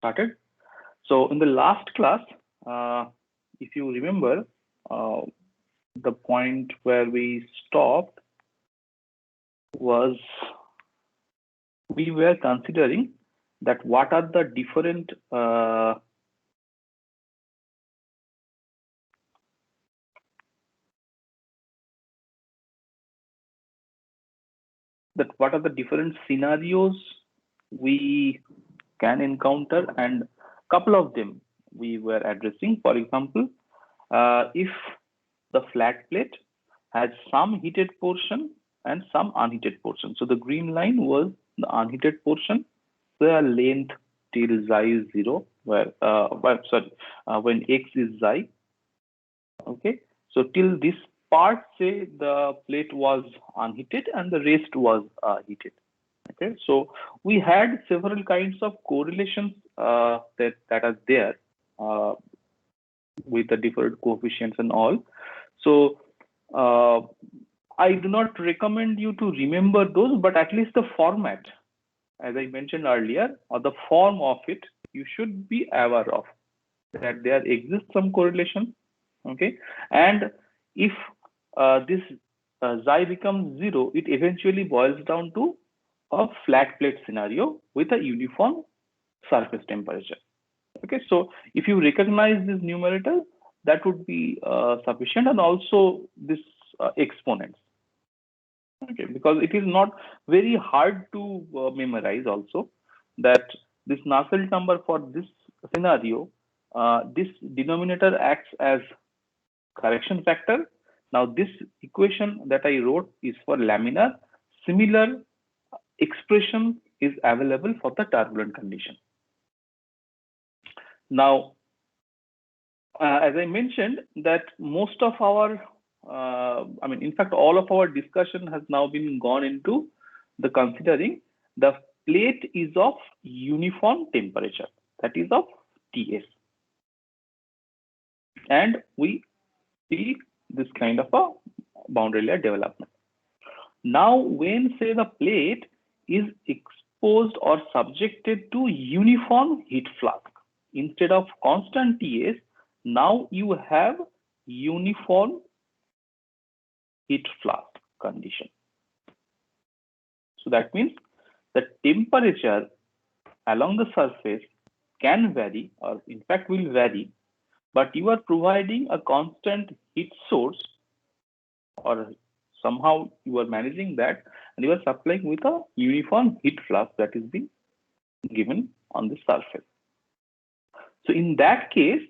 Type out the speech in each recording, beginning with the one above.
started. So in the last class, if you remember, uh, the point where we stopped was we were considering that what are the different scenarios we can encounter, and couple of them we were addressing. For example, if the flat plate has some heated portion and some unheated portion. So the green line was the unheated portion, the length till xi is 0, when x is xi. Okay, so till this part, say the plate was unheated and the rest was heated. Okay, so we had several kinds of correlations that are there uh, with the different coefficients and all. So uh, I do not recommend you to remember those, but at least the format, as I mentioned earlier, or the form of it, you should be aware of that there exists some correlation. Okay, and if this xi becomes 0, it eventually boils down to a flat plate scenario with a uniform surface temperature. Okay, so if you recognize this numerator, that would be sufficient, and also this exponents. Okay, because it is not very hard to memorize also that this Nusselt number for this scenario, this denominator acts as correction factor. Now this equation that I wrote is for laminar. Similar expression is available for the turbulent condition. Now, as I mentioned, that most of our, in fact, all of our discussion has now been gone into the considering the plate is of uniform temperature, that is of Ts, and we see this kind of a boundary layer development. Now, when say the plate is exposed or subjected to uniform heat flux, instead of constant Ts, now you have uniform heat flux condition. So that means the temperature along the surface can vary, or in fact will vary, but you are providing a constant heat source, or somehow you are managing that, and you are supplying with a uniform heat flux that is being given on the surface. So in that case,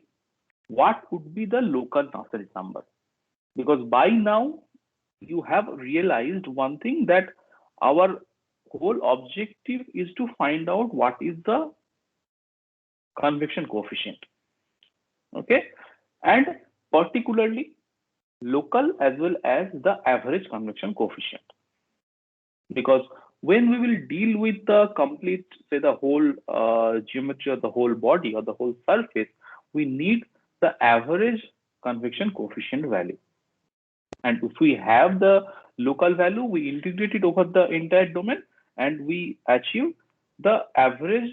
what would be the local Nusselt number? Because by now you have realized one thing, that our whole objective is to find out what is the convection coefficient. Okay, and particularly local as well as the average convection coefficient. Because when we will deal with the complete, say the whole geometry of the whole body or the whole surface, we need the average convection coefficient value. And if we have the local value, we integrate it over the entire domain and we achieve the average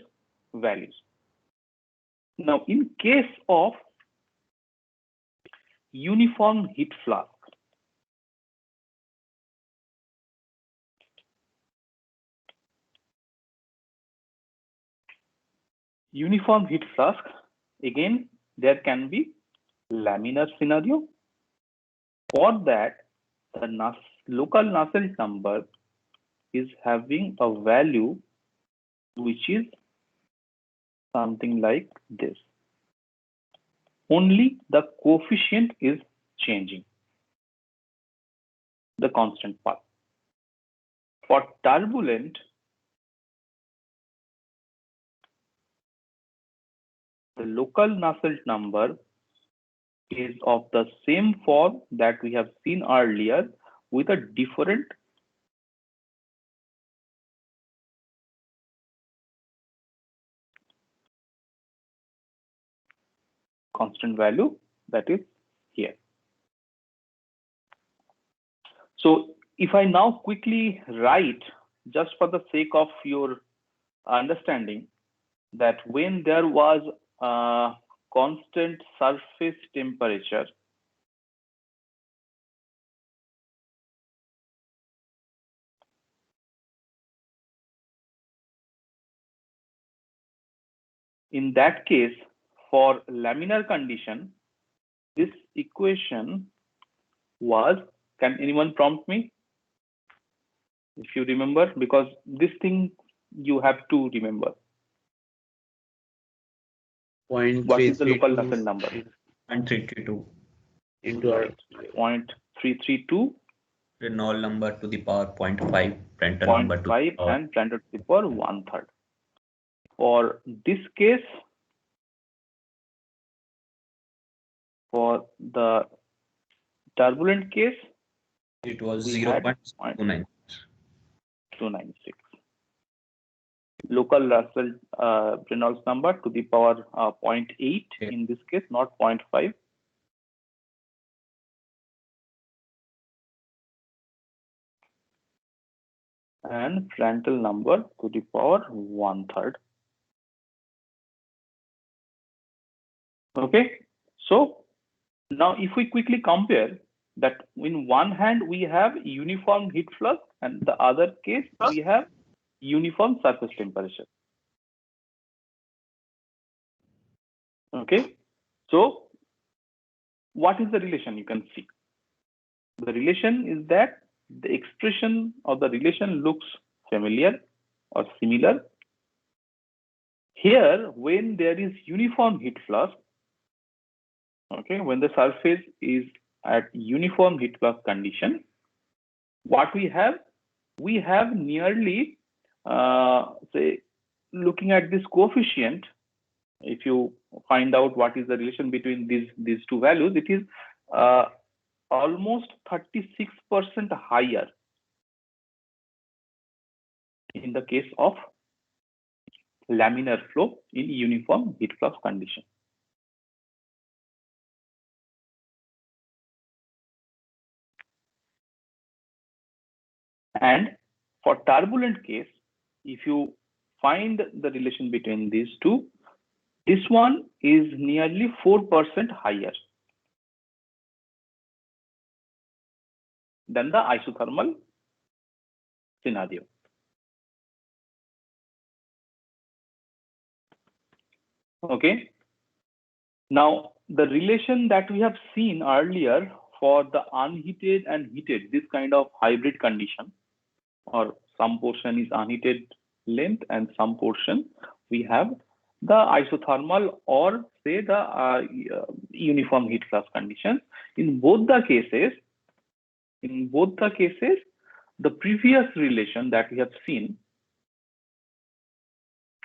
values. Now, in case of uniform heat flux, again, there can be laminar scenario. For that, the local Nusselt number is having a value which is something like this. Only the coefficient is changing, the constant part. For turbulent, the local Nusselt number is of the same form that we have seen earlier with a different constant value that is here. So if I now quickly write, just for the sake of your understanding, that when there was a constant surface temperature, in that case, for laminar condition, this equation was, can anyone prompt me if you remember, because this thing you have to remember. What is the local Nusselt number? 0.332 into right. 0.332 Reynolds number to the power 0.5, Prandtl number to the 0.5 power. and Prandtl to the power 1/3. For this case, for the turbulent case, It was we had 0.296. 296. Local Russell Reynolds number to the power 0.8 in this case, not 0.5. And Prandtl number to the power 1/3. Okay, so now if we quickly compare that, in one hand we have uniform heat flux and the other case we have uniform surface temperature. Okay, so what is the relation? You can see the relation is that the expression of the relation looks familiar or similar. Here, when there is uniform heat flux, okay, when the surface is at uniform heat flux condition, what we have nearly, say, looking at this coefficient, if you find out what is the relation between these two values, it is almost 36% higher in the case of laminar flow in uniform heat flux condition. And for turbulent case, if you find the relation between these two, this one is nearly 4% higher than the isothermal scenario. Okay. Now, the relation that we have seen earlier for the unheated and heated, this kind of hybrid condition, or some portion is unheated length and some portion we have the isothermal or say the uniform heat flux conditions. In both the cases, the previous relation that we have seen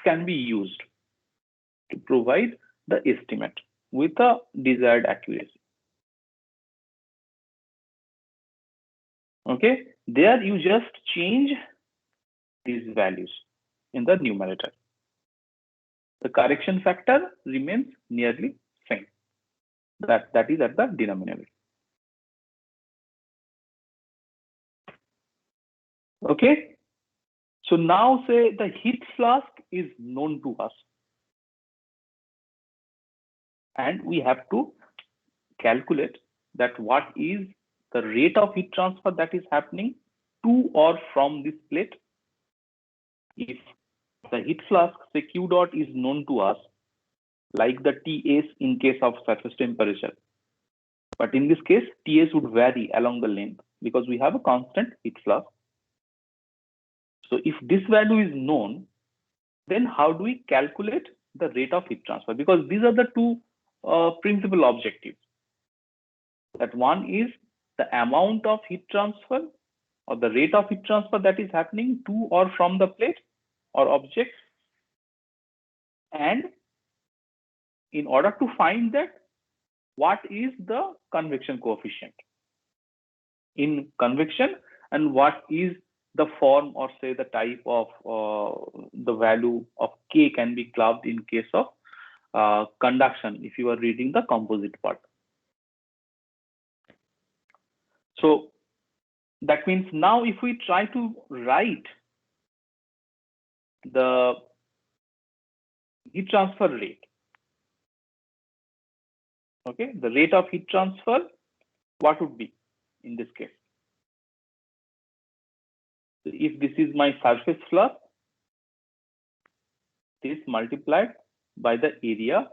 can be used to provide the estimate with a desired accuracy. Okay, there you just change these values in the numerator. The correction factor remains nearly same. That is at the denominator. Okay, so now say the heat flask is known to us, and we have to calculate that what is the rate of heat transfer that is happening to or from this plate. If the heat flask, say Q dot, is known to us, like the TS in case of surface temperature, but in this case TS would vary along the length because we have a constant heat flask. So if this value is known, then how do we calculate the rate of heat transfer? Because these are the two principal objectives. That one is the amount of heat transfer or the rate of heat transfer that is happening to or from the plate or object. And in order to find that, what is the convection coefficient in convection, and what is the form or say the type of the value of K can be clubbed in case of conduction if you are reading the composite part. So that means now if we try to write the heat transfer rate. Okay, the rate of heat transfer, what would be in this case? If this is my surface flux, this multiplied by the area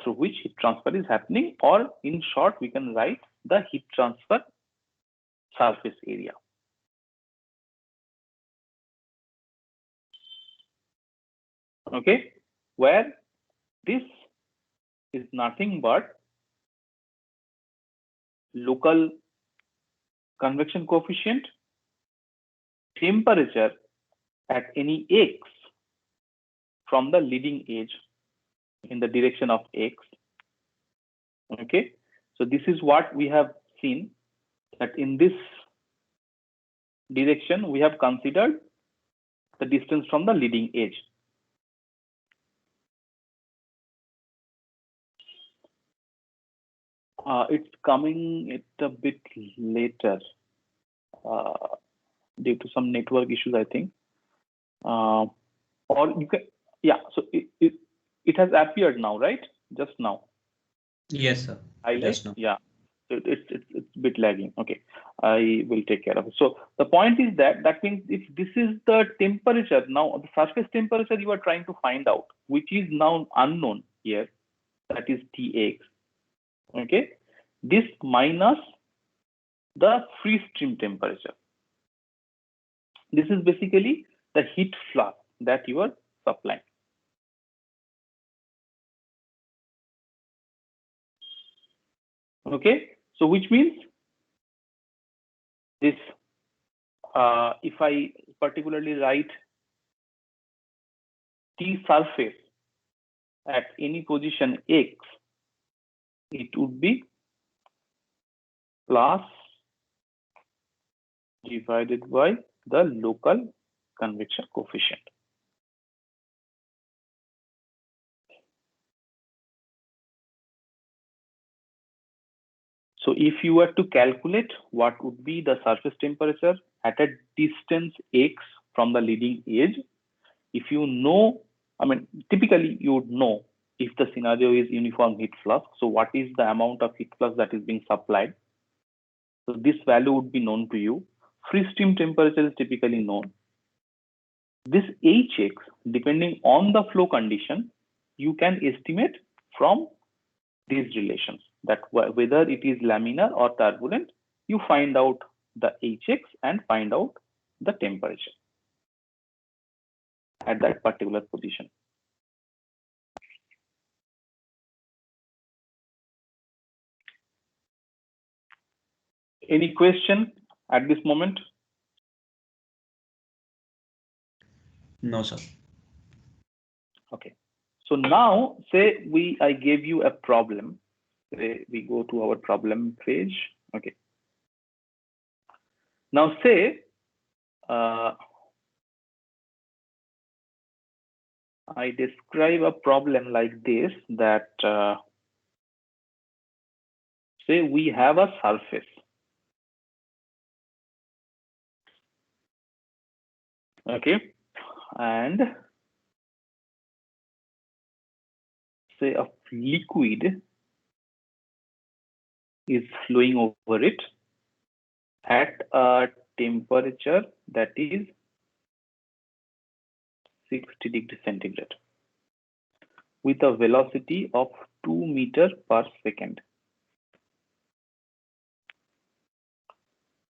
through which heat transfer is happening, or in short, we can write the heat transfer surface area. Okay, where this is nothing but local convection coefficient, temperature at any x from the leading edge in the direction of x. Okay, so this is what we have seen, that in this direction we have considered the distance from the leading edge. It's coming a bit later due to some network issues, I think. Or you can, yeah. So it has appeared now, right? Just now. Yes, sir. Just now. Yeah. It's a bit lagging. Okay, I will take care of it. So the point is that means if this is the temperature, now the surface temperature you are trying to find out, which is now unknown here, that is Tx. Okay, this minus the free stream temperature. This is basically the heat flux that you are supplying. Okay, so which means this, if I particularly write T surface at any position x, it would be plus divided by the local convection coefficient. So if you were to calculate what would be the surface temperature at a distance x from the leading edge, if you know, I mean, typically you would know if the scenario is uniform heat flux. So what is the amount of heat flux that is being supplied? So this value would be known to you. Free stream temperature is typically known. This Hx, depending on the flow condition, you can estimate from these relations, that whether it is laminar or turbulent, you find out the Hx and find out the temperature at that particular position. Any question at this moment? No, sir. Okay. So now say I gave you a problem. Say we go to our problem page. Okay. Now say I describe a problem like this, that say we have a surface. Okay. And say a liquid is flowing over it at a temperature that is 60 degrees centigrade with a velocity of 2 meters per second.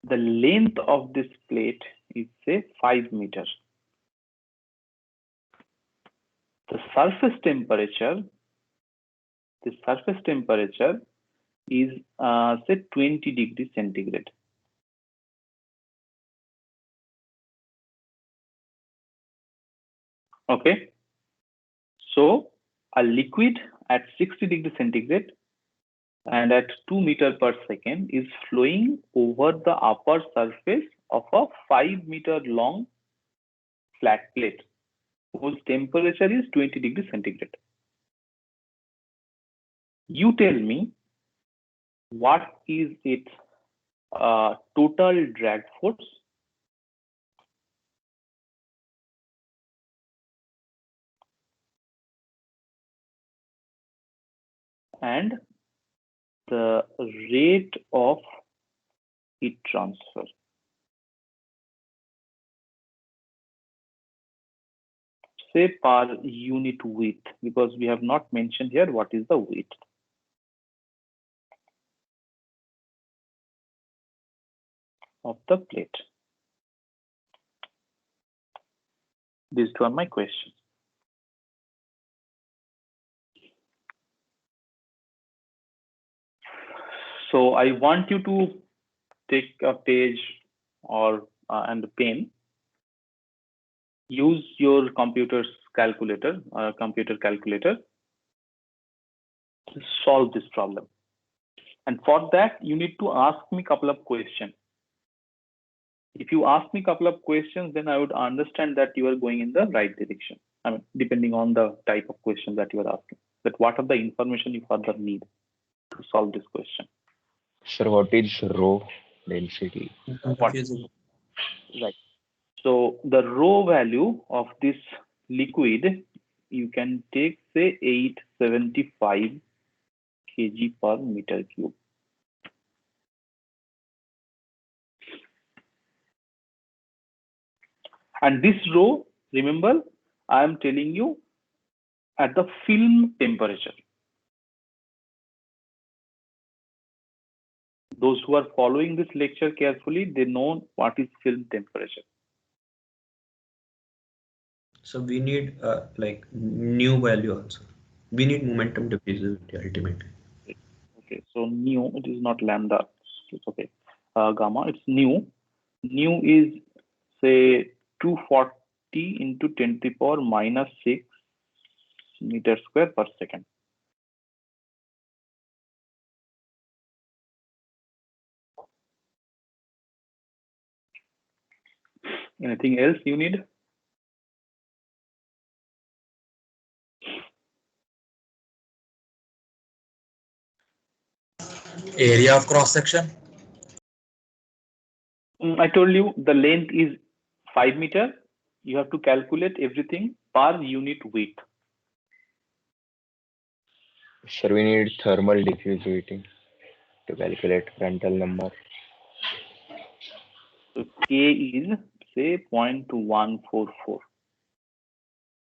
The length of this plate is say 5 meters. The surface temperature is say 20 degrees centigrade. Okay, so a liquid at 60 degrees centigrade and at 2 meters per second is flowing over the upper surface of a 5 meter long flat plate whose temperature is 20 degrees centigrade. You tell me what is its total drag force and the rate of heat transfer. Say per unit width, because we have not mentioned here what is the width. Of the plate. These two are my questions. So I want you to take a page or and a pen. Use your computer calculator to solve this problem. And for that, you need to ask me a couple of questions. If you ask me a couple of questions, then I would understand that you are going in the right direction. I mean, depending on the type of question that you are asking, that what are the information you further need to solve this question. Sir, what is rho density? What? Right. So the rho value of this liquid, you can take, say, 875 kg per meter cube. And this rho, remember, I am telling you at the film temperature. Those who are following this lecture carefully, they know what is film temperature. So we need like new value also. We need momentum diffusivity ultimately. Okay, so nu, it is not lambda. It's okay. Gamma, it's nu. Nu is, say, 240 into 10 to the power minus 6 meter square per second. Anything else you need? Area of cross section? I told you the length is 5 meter. You have to calculate everything per unit width. Sir, we need thermal diffusivity to calculate Prandtl number. So K is, say, 0.144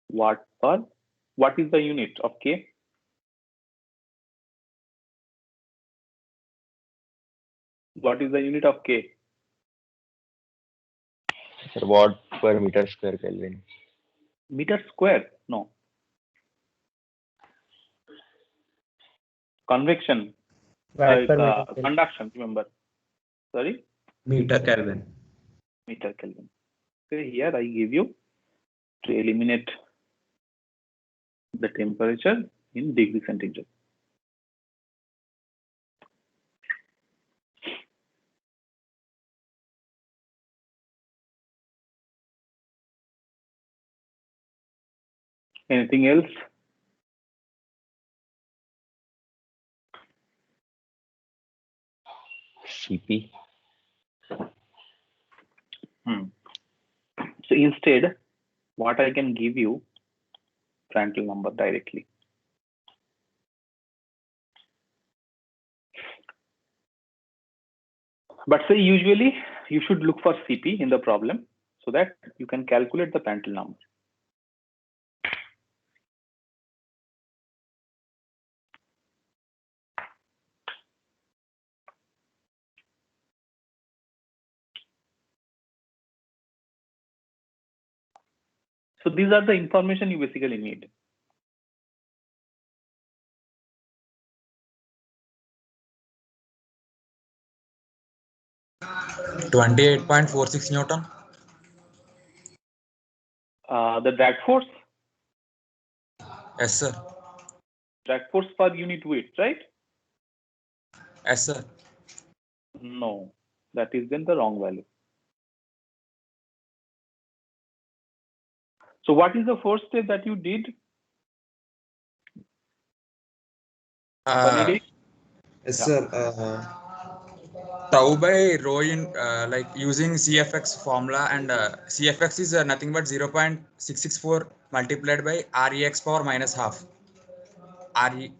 watt per. What is the unit of K? What is the unit of K? Sir, watt per meter square Kelvin. Meter square? No. Convection. Conduction, remember. Sorry? Meter Kelvin. Meter Kelvin. So here I give you to eliminate the temperature in degree centigrade. Anything else? CP. So instead, what I can give you, Prandtl number directly. But say usually you should look for CP in the problem so that you can calculate the Prandtl number. So these are the information you basically need. $28.46 Newton. The drag force? Yes, sir. Drag force per unit weight, right? Yes, sir. No, that is then the wrong value. So what is the first step that you did? Yes, sir. Tau by rho in like using CFX formula, and CFX is nothing but 0.664 multiplied by REX power minus half. RE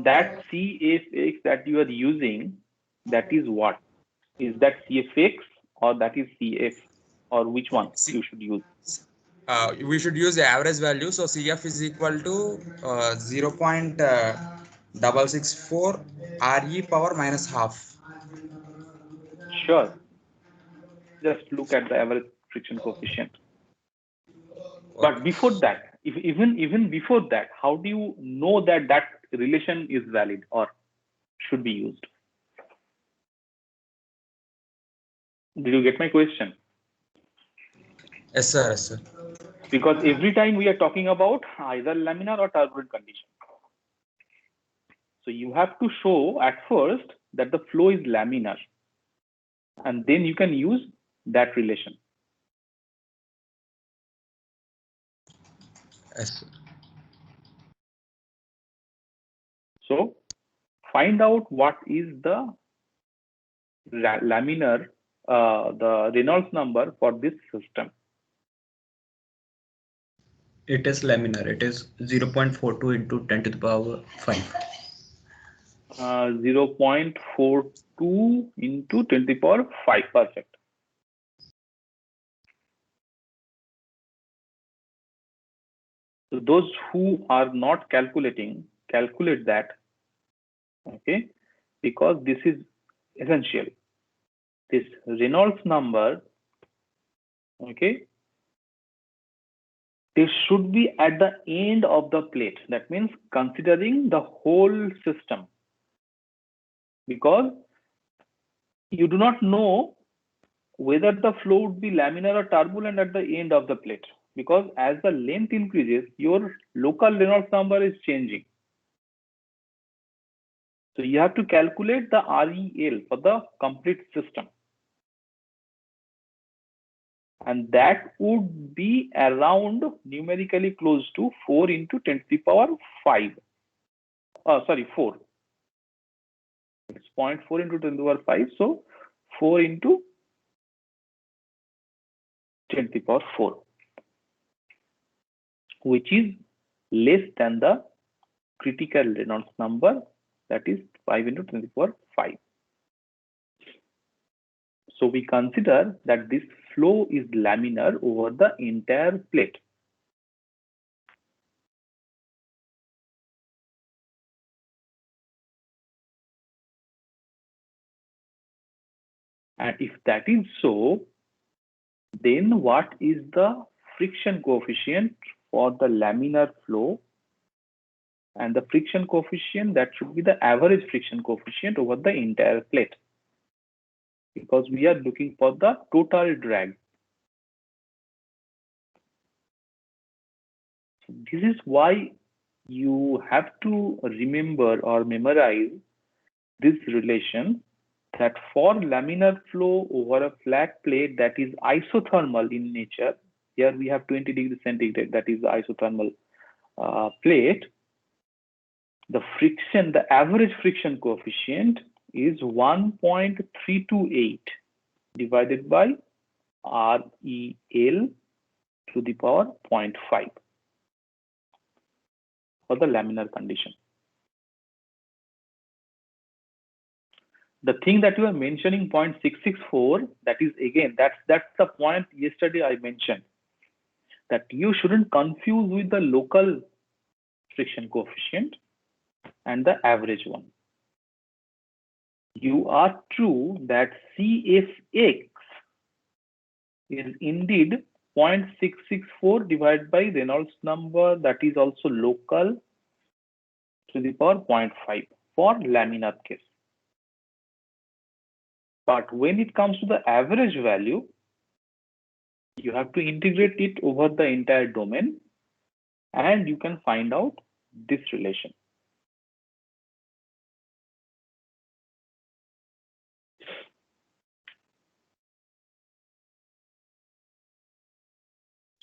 that CFX that you are using, that is what? Is that CFX or that is CF, or which one you should use? We should use the average value. So CF is equal to 0.664 RE power minus half. Sure. Just look at the average friction coefficient. But before that, even before that, how do you know that that relation is valid or should be used? Did you get my question? Yes, sir. Yes, sir. Because every time we are talking about either laminar or turbulent condition. So you have to show at first that the flow is laminar, and then you can use that relation. Yes, sir. So find out what is the laminar, the Reynolds number for this system. It is laminar. It is 0.42 into 10 to the power 5. 0.42 into 10 to the power 5. Perfect. So those who are not calculating, calculate that. Okay, because this is essential. This Reynolds number, okay, this should be at the end of the plate. That means considering the whole system, because you do not know whether the flow would be laminar or turbulent at the end of the plate, because as the length increases, your local Reynolds number is changing. So you have to calculate the REL for the complete system. And that would be around numerically close to 4 into 10 to the power 5. Sorry, 4. It's 0.4 into 10 to the power 5. So 4 into 10 to the power 4, which is less than the critical Reynolds number, that is 5 into 10 to the power 5. So we consider that this flow is laminar over the entire plate. And if that is so, then what is the friction coefficient for the laminar flow? And the friction coefficient, that should be the average friction coefficient over the entire plate, because we are looking for the total drag. This is why you have to remember or memorize this relation, that for laminar flow over a flat plate that is isothermal in nature, here we have 20 degrees centigrade, that is the isothermal plate, the friction, the average friction coefficient is 1.328 divided by REL to the power 0.5 for the laminar condition. The thing that you are mentioning 0.664, that is again, that's the point yesterday I mentioned, that you shouldn't confuse with the local friction coefficient and the average one. You are true that CFX is indeed 0.664 divided by Reynolds number, that is also local, to the power 0.5 for laminar case. But when it comes to the average value, you have to integrate it over the entire domain, and you can find out this relation.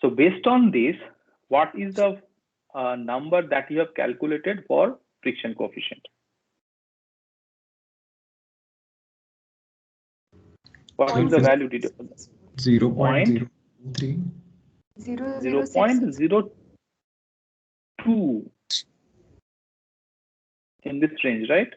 So based on this, what is the number that you have calculated for friction coefficient? What is the value? 0.03. 0.02. in this range, right?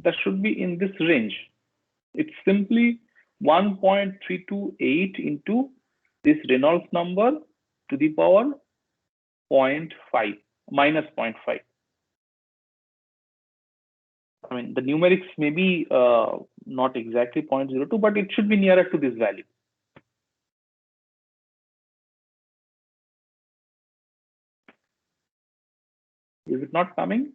That should be in this range. It's simply 1.328 into this Reynolds number to the power 0.5 minus 0.5. I mean, the numerics may be not exactly 0.02, but it should be nearer to this value. Is it not coming?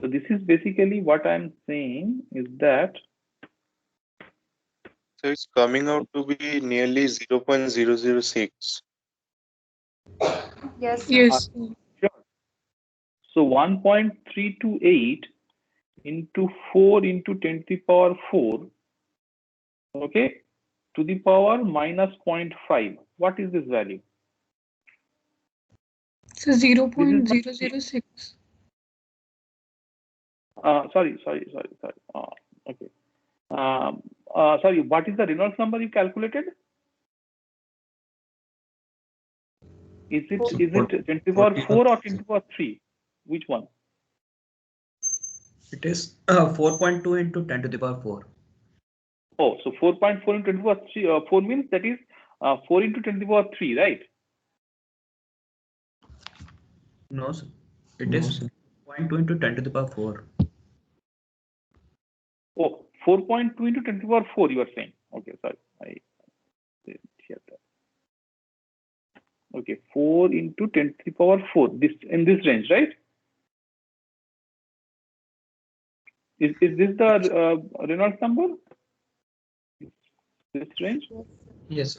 So this is basically what I'm saying is that. So it's coming out to be nearly 0.006. Yes. Yes. Sure. So 1.328 into 4 into 10 to the power 4, okay, to the power minus 0.5. What is this value? So 0.006. Sorry. Okay. Sorry, what is the Reynolds number you calculated? Is it 10 to the power 4 or 10 to the power 3? Which one? It is 4.2 into 10 to the power 4. Oh, so 4.4 into 10 to the power 3, 4 means that is 4 into 10 to the power 3, right? No, sir. It is 0.2 into 10 to the power 4. Oh, 4.2 into 10 to the power 4, you are saying. Okay, sorry. I didn't hear that. Okay, 4 into 10 to the power 4. This in this range, right? Is this the Reynolds number? This range? Yes.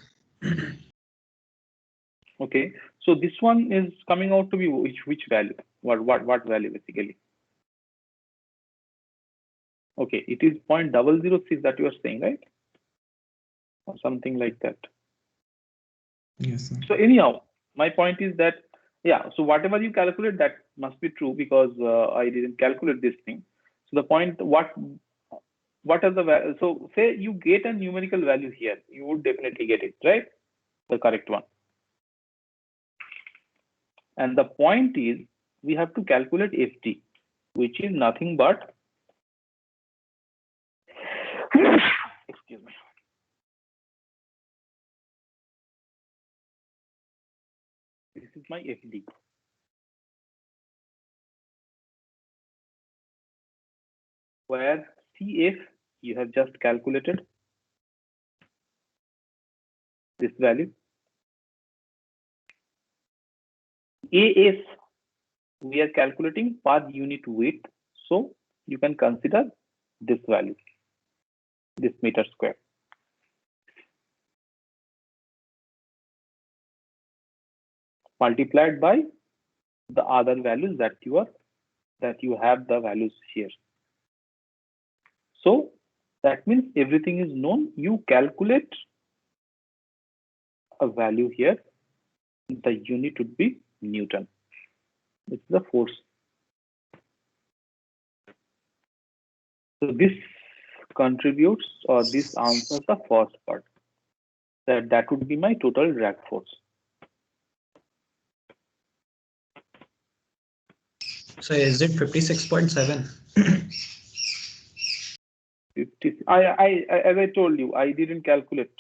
Okay, so this one is coming out to be which value? What value basically? Okay, it is 0.006 that you are saying, right? Or something like that. Yes, sir. So anyhow, my point is that, yeah, so whatever you calculate, that must be true because I didn't calculate this thing. So the point, what are the values? So say you get a numerical value here, you would definitely get it, right? The correct one. And the point is, we have to calculate FD, which is nothing but, excuse me. This is my FD. Where CF, you have just calculated this value. AS, we are calculating per unit weight. So you can consider this value, this meter square. Multiplied by the other values that you have the values here. So that means everything is known. You calculate a value here. The unit would be Newton. This is the force. So this contributes, or this answers the first part. That would be my total drag force. So is it 56.7? 50. As I told you, I didn't calculate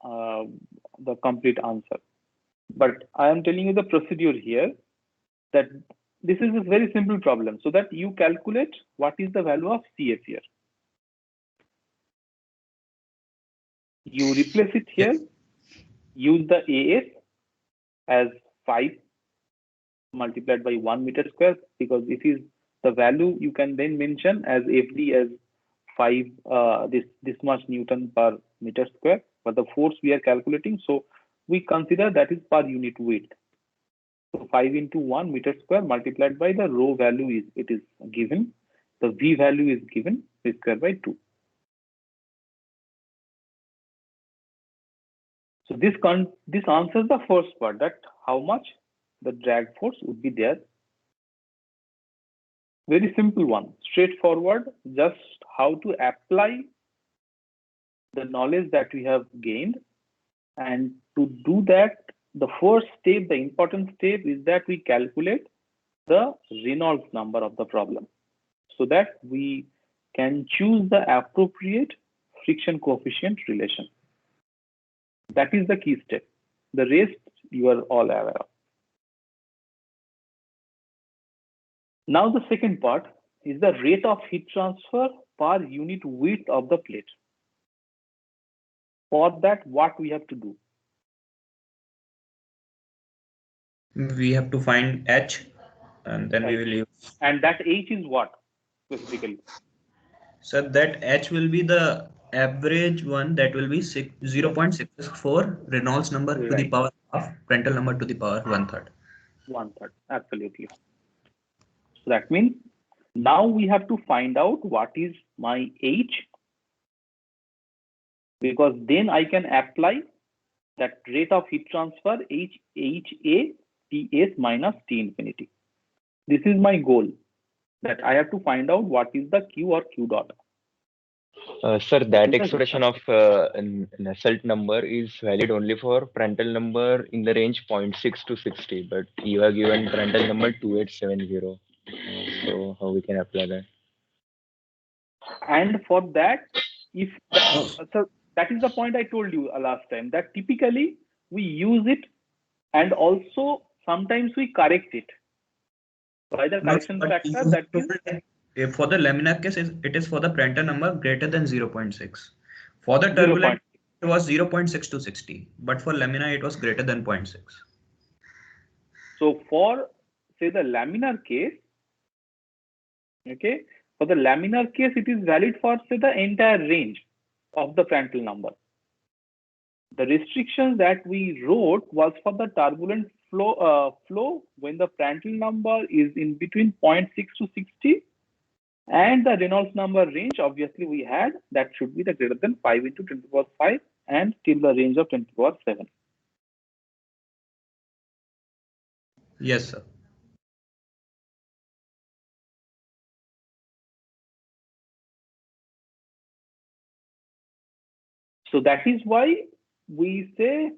the complete answer, but I am telling you the procedure here. That this is a very simple problem, so that you calculate what is the value of CF here. You replace it here. Use the AS as 5 multiplied by 1 meter square, because it is the value you can then mention as FD as 5 this much Newton per meter square, but the force we are calculating, so we consider that is per unit weight. So 5 into 1 meter square multiplied by the rho value is given, the V value is given, V square by 2. So this answers the first part, that how much the drag force would be there. Very simple one, straightforward, just how to apply the knowledge that we have gained. And to do that, the first step, the important step, is that we calculate the Reynolds number of the problem so that we can choose the appropriate friction coefficient relation. That is the key step. The rest you are all aware of. Now the second part is the rate of heat transfer per unit width of the plate. For that, what we have to do? We have to find H, and then we will use. And that H is what specifically? So that H will be the average one, that will be 0.664 Reynolds number to the power half, Prandtl number to the power 1/3. 1/3, absolutely. So that means now we have to find out what is my H, because then I can apply that rate of heat transfer HA Ts minus T infinity. This is my goal, that I have to find out what is the Q or Q dot. Sir, that expression of Nusselt number is valid only for Prandtl number in the range 0.6 to 60, but you are given Prandtl number 2870. So how we can apply that? And for that, if so that is the point I told you last time, that typically we use it and also sometimes we correct it by the correction factor. That is, for the laminar case, it is for the Prandtl number greater than 0.6. For the turbulent, it was 0.6 to 60, but for laminar, it was greater than 0.6. So for, say, the laminar case, okay, for the laminar case, it is valid for, say, the entire range of the Prandtl number. The restriction that we wrote was for the turbulent flow when the Prandtl number is in between 0.6 to 60, and the Reynolds number range, obviously we had, that should be the greater than 5 into 10 to the power 5 and till the range of 10 to the power 7. Yes, sir. So that is why we say,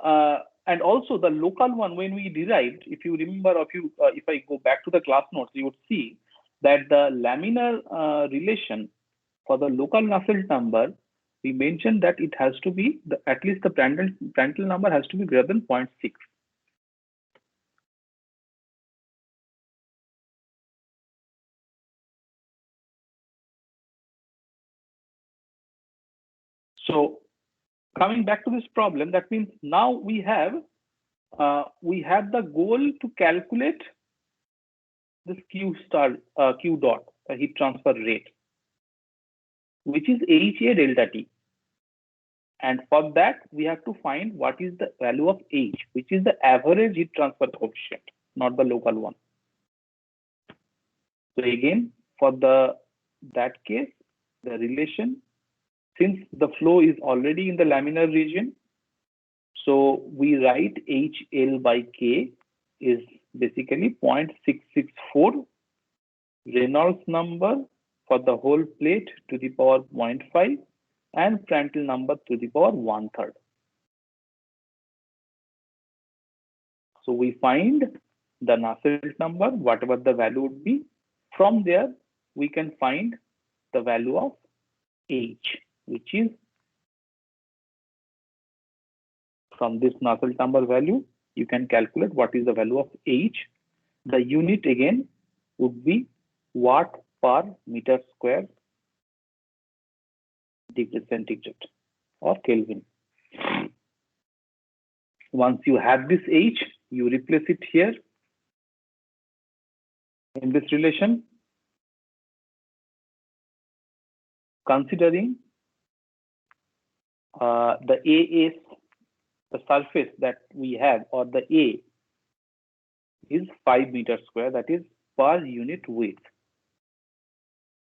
and also the local one, when we derived, if you remember, if I go back to the class notes, you would see that the laminar relation for the local Nusselt number, we mentioned that it has to be, at least the Prandtl number has to be greater than 0.6. So coming back to this problem, that means now we have the goal to calculate this Q dot, the heat transfer rate, which is HA delta T. And for that, we have to find what is the value of H, which is the average heat transfer coefficient, not the local one. So again, for that case, the relation, since the flow is already in the laminar region, so we write HL by K is basically 0.664 Reynolds number for the whole plate to the power 0.5 and Prandtl number to the power 1/3. So we find the Nusselt number, whatever the value would be. From there, we can find the value of H, which is from this Nusselt number value, you can calculate what is the value of H. The unit again would be watt per meter square degree centigrade or Kelvin. Once you have this H, you replace it here in this relation, considering the AS, the surface that we have, or the A is 5 meters square, that is per unit width.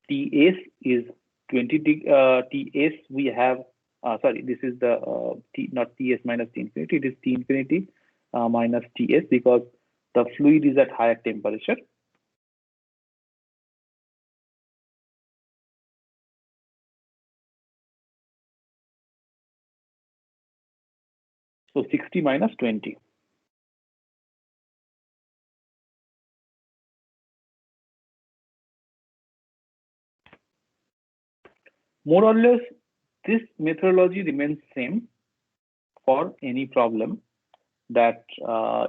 TS is 20 TS we have, sorry, this is the not TS minus T infinity, it is T infinity minus TS, because the fluid is at higher temperature. So 60 minus 20. More or less, this methodology remains same for any problem that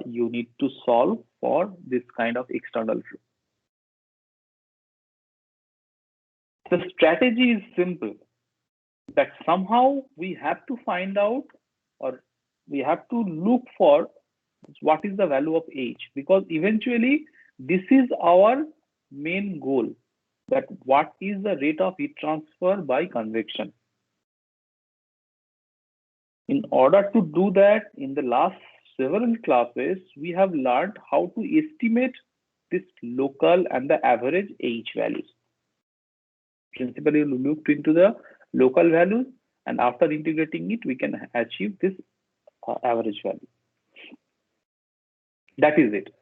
you need to solve for this kind of external flow. The strategy is simple, that somehow we have to find out, or we have to look for what is the value of H, because eventually this is our main goal, that what is the rate of heat transfer by convection. In order to do that, in the last several classes, we have learned how to estimate this local and the average H values. Principally, we looked into the local values, and after integrating it, we can achieve this average value. That is it.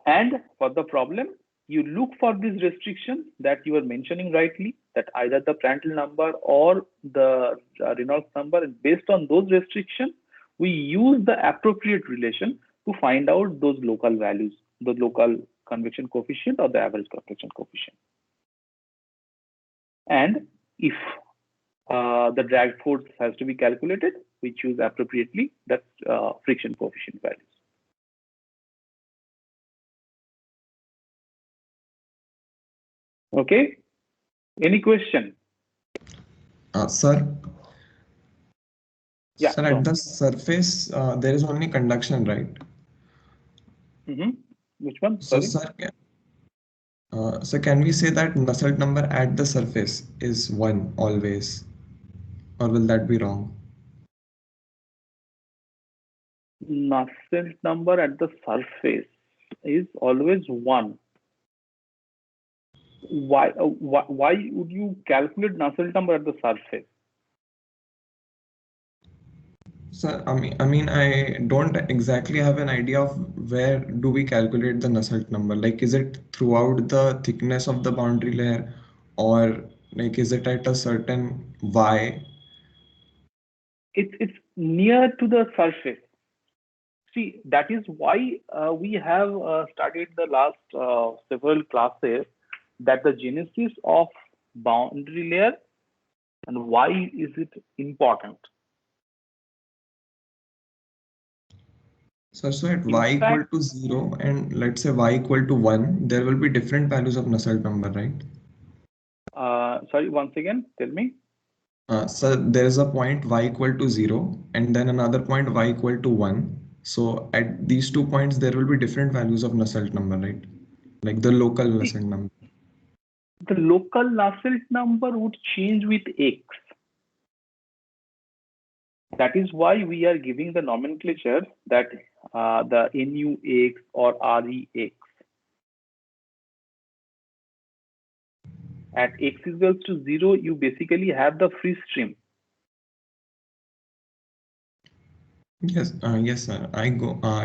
And for the problem, you look for this restriction that you are mentioning rightly, that either the Prandtl number or the Reynolds number, and based on those restrictions, we use the appropriate relation to find out those local values, the local convection coefficient or the average convection coefficient. And if the drag force has to be calculated, we choose appropriately that friction coefficient values. Okay, any question? Sir? Yeah, sir, at the surface, there is only conduction, right? Which one? So, sorry? Sir, can we say that Nusselt number at the surface is 1 always? Or will that be wrong? Nusselt number at the surface is always 1. Why would you calculate Nusselt number at the surface? Sir, I don't exactly have an idea of where do we calculate the Nusselt number. Like, is it throughout the thickness of the boundary layer, or like is it at a certain Y? It's near to the surface. See, that is why we have studied the last several classes that the genesis of boundary layer and why is it important. So at y equal to 0 and let's say y equal to 1, there will be different values of Nusselt number, right? Sorry, once again, tell me. So there is a point y equal to 0 and then another point y equal to 1. So at these 2 points, there will be different values of Nusselt number, right? Like the local Nusselt number. The local Nusselt number would change with x. That is why we are giving the nomenclature that the NUX or REX. At x is equals to 0, you basically have the free stream. Yes, yes, sir. I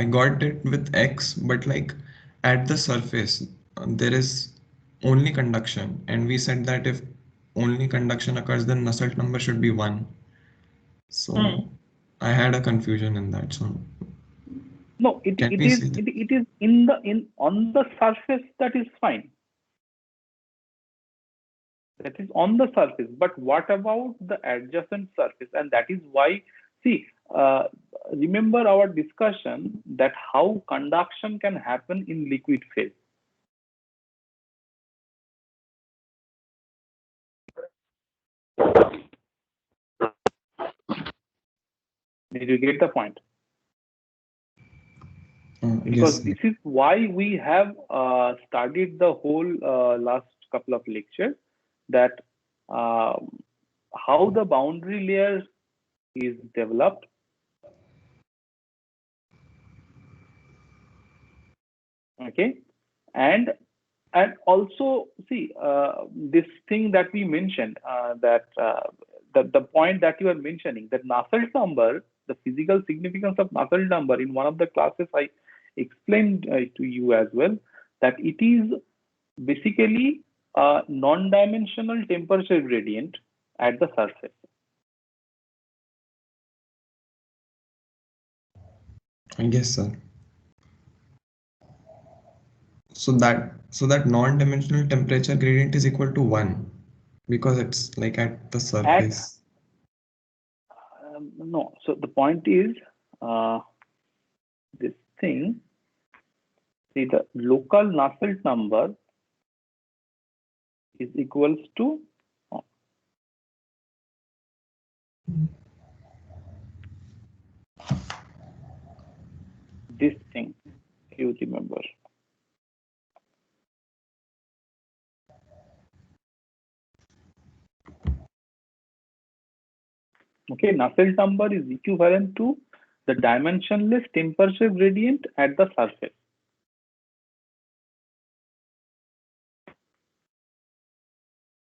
got it with x, but like at the surface, there is only conduction, and we said that if only conduction occurs, then Nusselt number should be 1. So I had a confusion in that. So no, it is on the surface, that is fine. That is on the surface, but what about the adjacent surface? And that is why, see, remember our discussion that how conduction can happen in liquid phase. Did you get the point? Because yes, this is why we have studied the whole last couple of lectures, that how the boundary layer is developed. Okay, and also see this thing that we mentioned, that the point that you are mentioning, that Nusselt number, the physical significance of Nusselt number, in one of the classes I explained to you as well, that it is basically a non-dimensional temperature gradient at the surface. Yes, sir. So that non-dimensional temperature gradient is equal to 1 because it's like at the surface. No, so the point is this thing, see the local Nusselt number is equals to this thing, you remember. Okay, Nusselt number is equivalent to the dimensionless temperature gradient at the surface.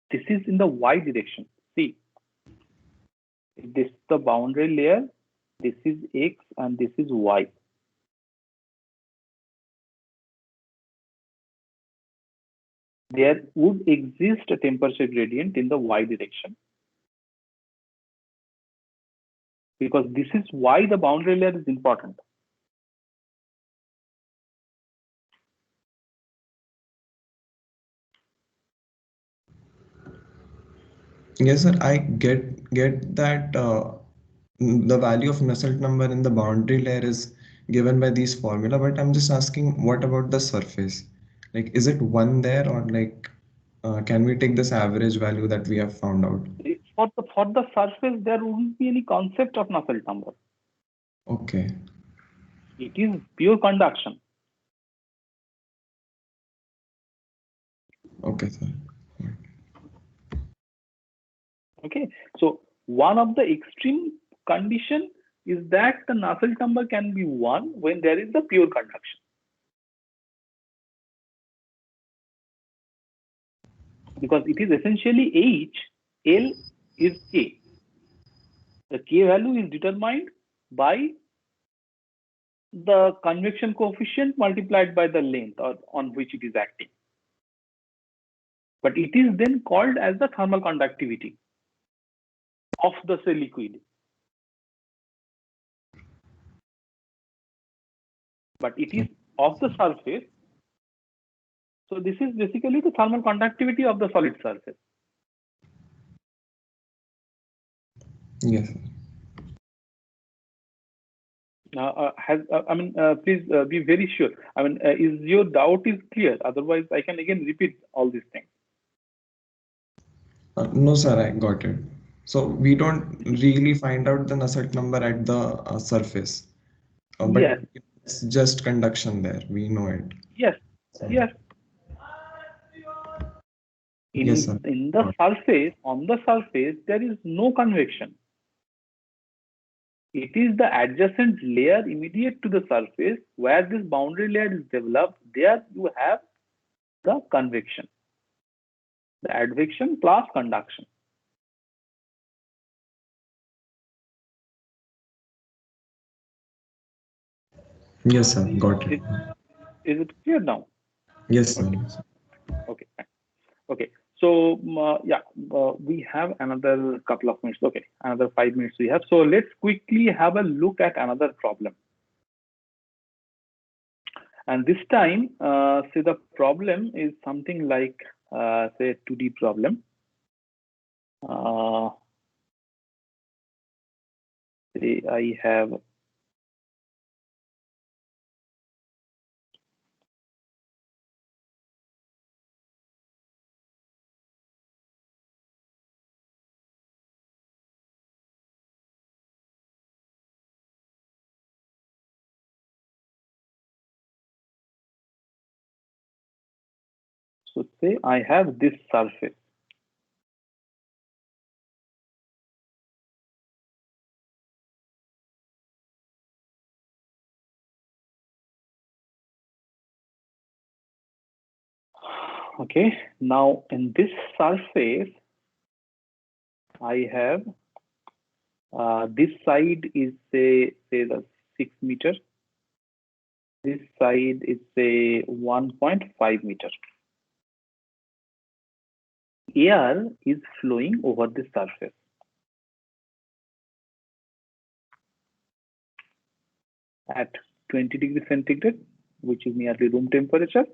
This is in the y direction. See, this is the boundary layer, this is x and this is y. There would exist a temperature gradient in the y direction, because this is why the boundary layer is important. Yes, sir. I get that the value of Nusselt number in the boundary layer is given by these formula, but I'm just asking, what about the surface? Like, is it 1 there, or like, can we take this average value that we have found out? For the surface, there wouldn't be any concept of Nusselt number. Okay. It is pure conduction. Okay, sir. Okay, so one of the extreme condition is that the Nusselt number can be 1 when there is the pure conduction. Because it is essentially H, L is K. The K value is determined by the convection coefficient multiplied by the length on which it is acting. But it is then called as the thermal conductivity of the say liquid. But it is of the surface. So this is basically the thermal conductivity of the solid surface. Yes. Please be very sure. Is your doubt is clear? Otherwise, I can again repeat all these things. No, sir, I got it. So we don't really find out the Nusselt number at the surface, but Yes. it's just conduction there. We know it. Yes. Yes. Yes, sir. In the surface, on the surface, there is no convection. It is the adjacent layer immediate to the surface where this boundary layer is developed. There you have the convection, the advection plus conduction. Yes, sir. Got it. Is it clear now? Yes, sir. Okay. Okay. So we have another couple of minutes. Okay, another 5 minutes we have. So let's quickly have a look at another problem. And this time, say the problem is something like, say, 2D problem. Say I have so say I have this surface. Okay, now in this surface, I have this side is say the 6 meter. This side is say 1.5 meter. Air is flowing over the surface. At 20 degrees centigrade, which is nearly room temperature,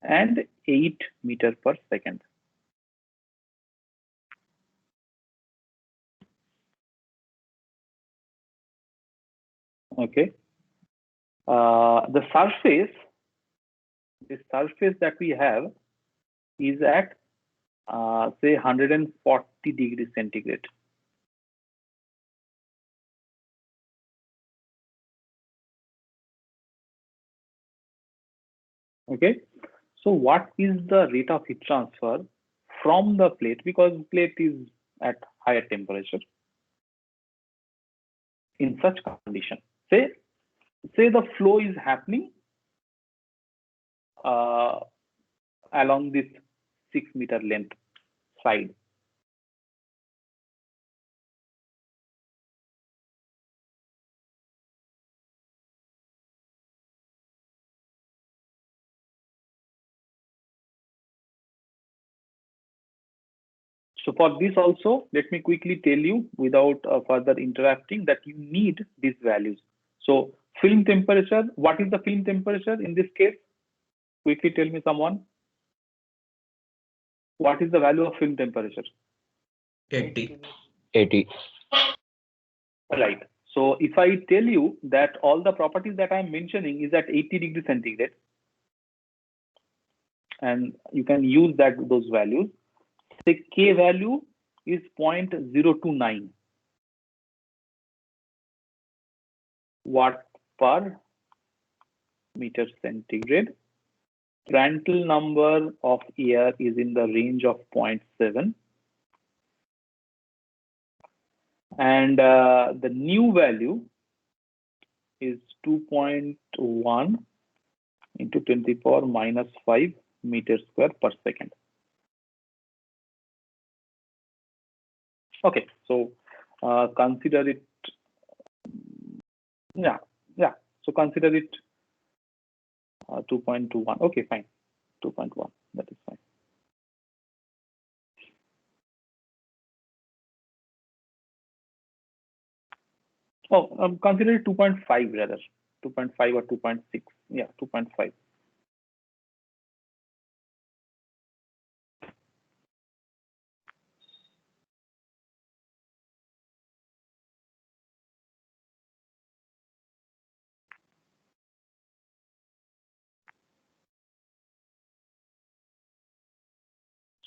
and 8 meters per second. Okay. The surface that we have is at say 140 degrees centigrade. Okay, so what is the rate of heat transfer from the plate, because plate is at higher temperature, in such condition? Say the flow is happening along this 6-meter length side. So for this also, let me quickly tell you without further interrupting that you need these values. So film temperature, what is the film temperature in this case? Quickly tell me someone. What is the value of film temperature? 80. 80. Right. So if I tell you that all the properties that I'm mentioning is at 80 degrees centigrade, and you can use those values, the K value is 0.029 watt per meter centigrade. Prandtl number of air is in the range of 0.7. And the new value is 2.1 into 10 to the power minus 5 meters square per second. Okay, so consider it. Yeah. So consider it 2.21. Okay, fine. 2.1. That is fine. Oh, consider it 2.5 rather. 2.5 or 2.6. Yeah, 2.5.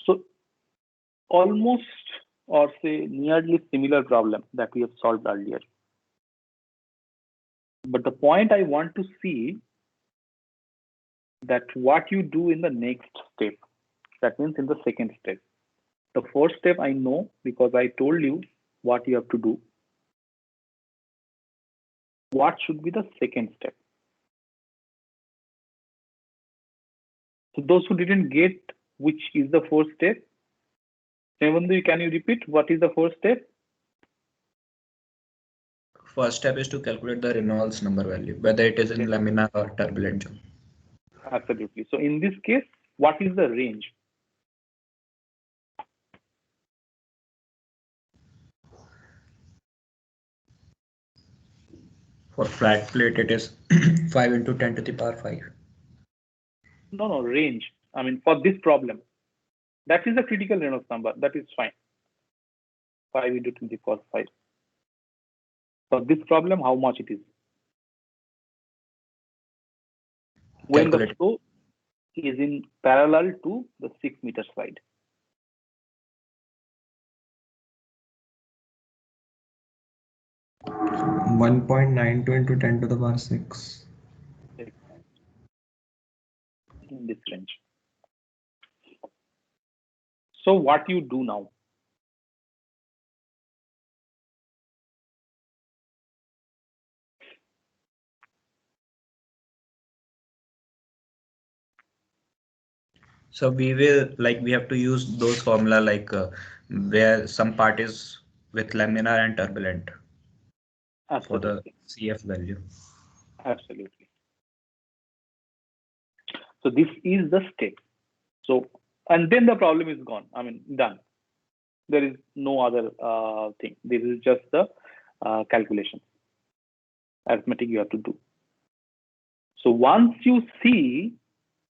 So almost, or say nearly similar problem that we have solved earlier. But the point I want to see that what you do in the next step. That means in the second step. The first step I know because I told you what you have to do. What should be the second step? So those who didn't get which is the first step, Sevandu, can you repeat what is the first step? First step is to calculate the Reynolds number value, whether it is in laminar or turbulent zone. Absolutely. So in this case, what is the range? For flat plate, it is 5 into 10 to the power 5. No, range. I mean, for this problem, that is a critical Reynolds number. That is fine. 5 into 10 to the power 5. For this problem, how much it is? When the flow is in parallel to the 6-meter side. So 1.92 into 10 to the power 6. In this range. So what you do now? So we have to use those formula where some part is with laminar and turbulent. Absolutely. For the CF value. Absolutely. So this is the step. So, and then the problem is gone. I mean, done. There is no other thing. This is just the calculation. Arithmetic you have to do. So once you see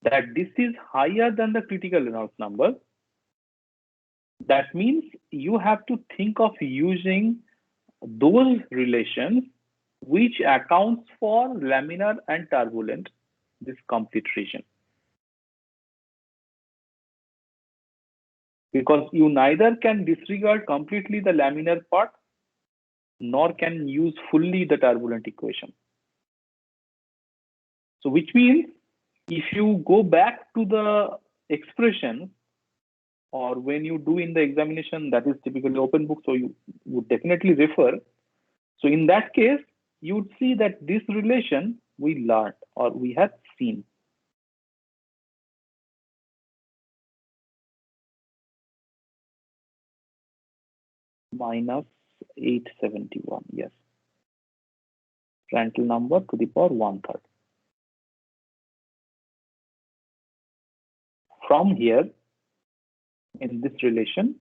that this is higher than the critical Reynolds number, that means you have to think of using those relations which accounts for laminar and turbulent, this complete region. Because you neither can disregard completely the laminar part, nor can use fully the turbulent equation. So which means if you go back to the expression, or when you do in the examination, that is typically open book, so you would definitely refer. So in that case, you would see that this relation we learned or we have seen. Minus 871, yes. Prandtl number to the power 1/3. From here, in this relation,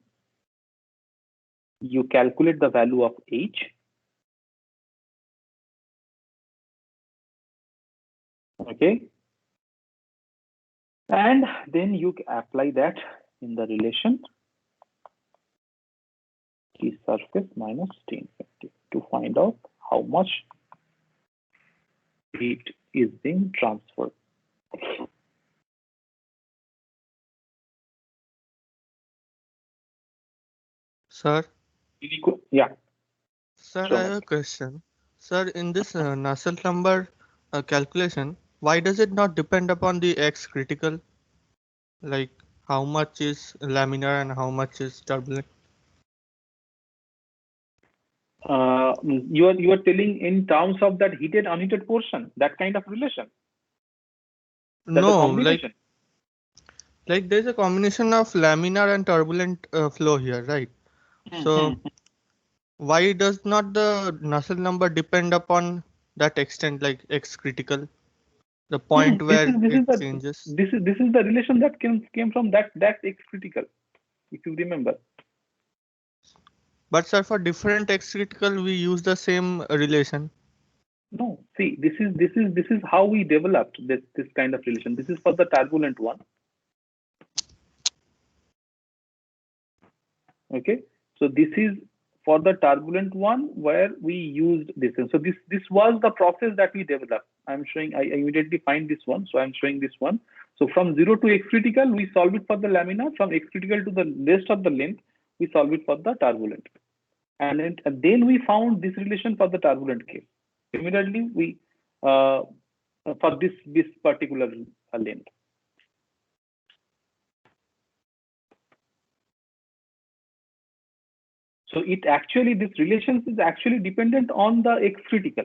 you calculate the value of H. Okay. And then you apply that in the relation T surface minus T-infective to find out how much heat is being transferred. Sir, Yeah. sir, So I have a question. Sir, in this Nusselt number calculation, why does it not depend upon the X critical? Like how much is laminar and how much is turbulent? You are telling in terms of that heated unheated portion, that kind of relation. That's No, a combination. like there's a combination of laminar and turbulent flow here, right? So why does not the Nusselt number depend upon that extent, like X critical, the point where it changes? This is the relation that came from that X critical, if you remember. But sir, for different X critical, we use the same relation. No, see, this is how we developed this kind of relation. This is for the turbulent one. Okay, so this is for the turbulent one where we used this. And so this was the process that we developed. I'm showing, I immediately find this one. So I'm showing this one. So from 0 to X critical, we solve it for the laminar. From X critical to the rest of the length, we solve it for the turbulent. And then we found this relation for the turbulent case. Immediately we, for this particular length. So it actually, this relation is actually dependent on the X critical.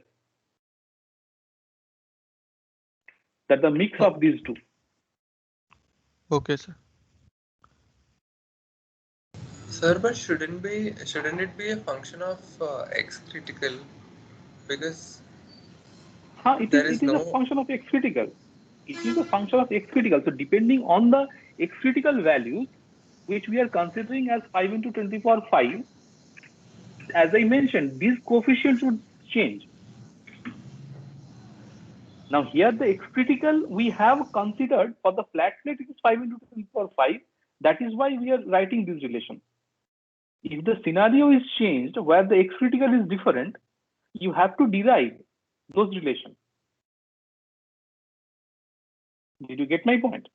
That the mix of these two. Okay, sir. Sir, but shouldn't it be a function of X critical? Because it is a function of X critical. It is a function of X critical. So depending on the X critical values, which we are considering as 5 into 10 to the power 5, as I mentioned, these coefficients would change. Now here the X critical we have considered for the flat plate, it is 5 into 10 to the power 5. That is why we are writing this relation. If the scenario is changed where the X critical is different, you have to derive those relations. Did you get my point?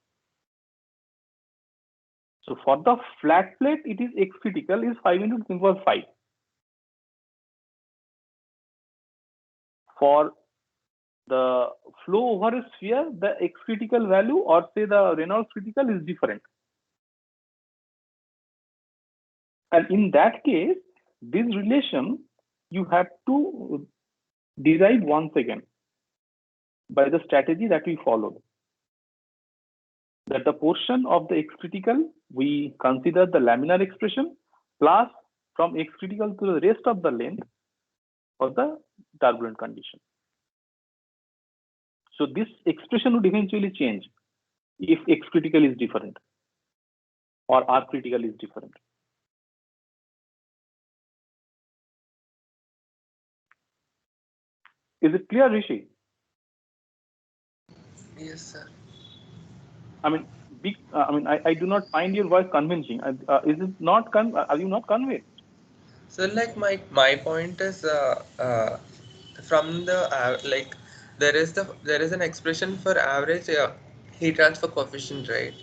So for the flat plate, it is X critical is 5 into 10 to the power 5. For the flow over a sphere, the X critical value or say the Reynolds critical is different. And in that case, this relation you have to derive once again by the strategy that we followed. That the portion of the X critical, we consider the laminar expression plus from X critical to the rest of the length for the turbulent condition. So this expression would eventually change if X critical is different or R critical is different. Is it clear, Rishi? Yes, sir. I do not find your voice convincing. Is it not? Are you not convinced? So like my point is from the like there is an expression for average heat transfer coefficient, right?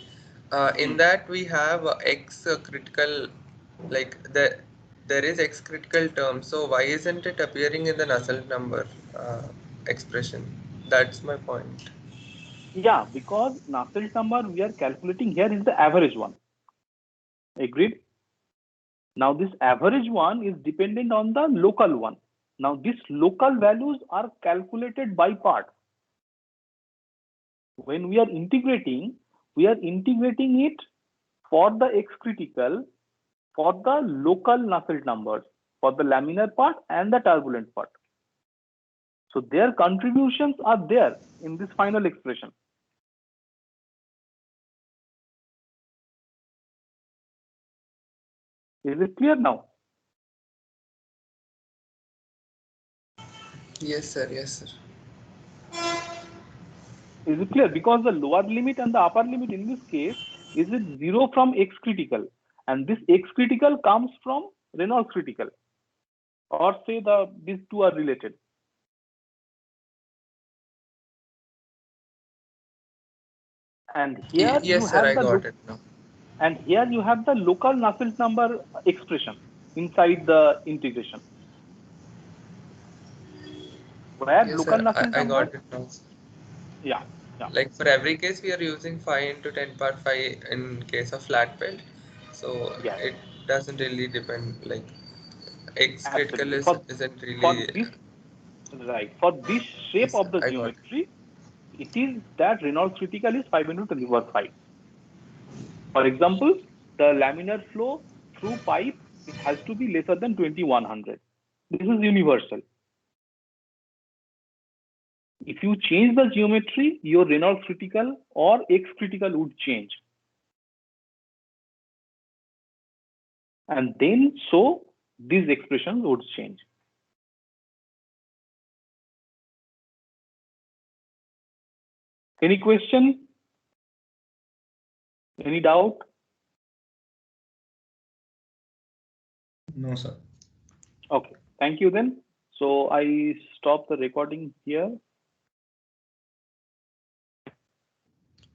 In that we have x critical, like there is x critical term. So why isn't it appearing in the Nusselt number expression? That's my point. Yeah, because Nusselt number we are calculating here is the average one. Agreed? Now this average one is dependent on the local one. Now these local values are calculated by part. When we are integrating it for the x critical, for the local Nusselt numbers, for the laminar part and the turbulent part. So their contributions are there in this final expression. Is it clear now? Yes, sir. Yes, sir. Is it clear? Because the lower limit and the upper limit in this case is it 0 from x critical, and this x critical comes from Reynolds critical, or say these two are related. And here Yes, you sir. have I the got it now. and here you have the local Nusselt number expression inside the integration, where Yes, local sir. Nusselt I number. got it now, sir. Yeah. Like for every case, we are using 5 into 10 power 5 in case of flat belt. So Yes. it doesn't really depend. Like X critical Absolutely. isn't For really. this right, for this shape Yes, sir. of the I got it. geometry, it is that Reynolds critical is 5 into 10 to the power 5. For example, the laminar flow through pipe, it has to be lesser than 2100. This is universal. If you change the geometry, your Reynolds critical or X critical would change. And then so these expressions would change. Any question? Any doubt? No, sir. Okay, thank you then. So I stop the recording here.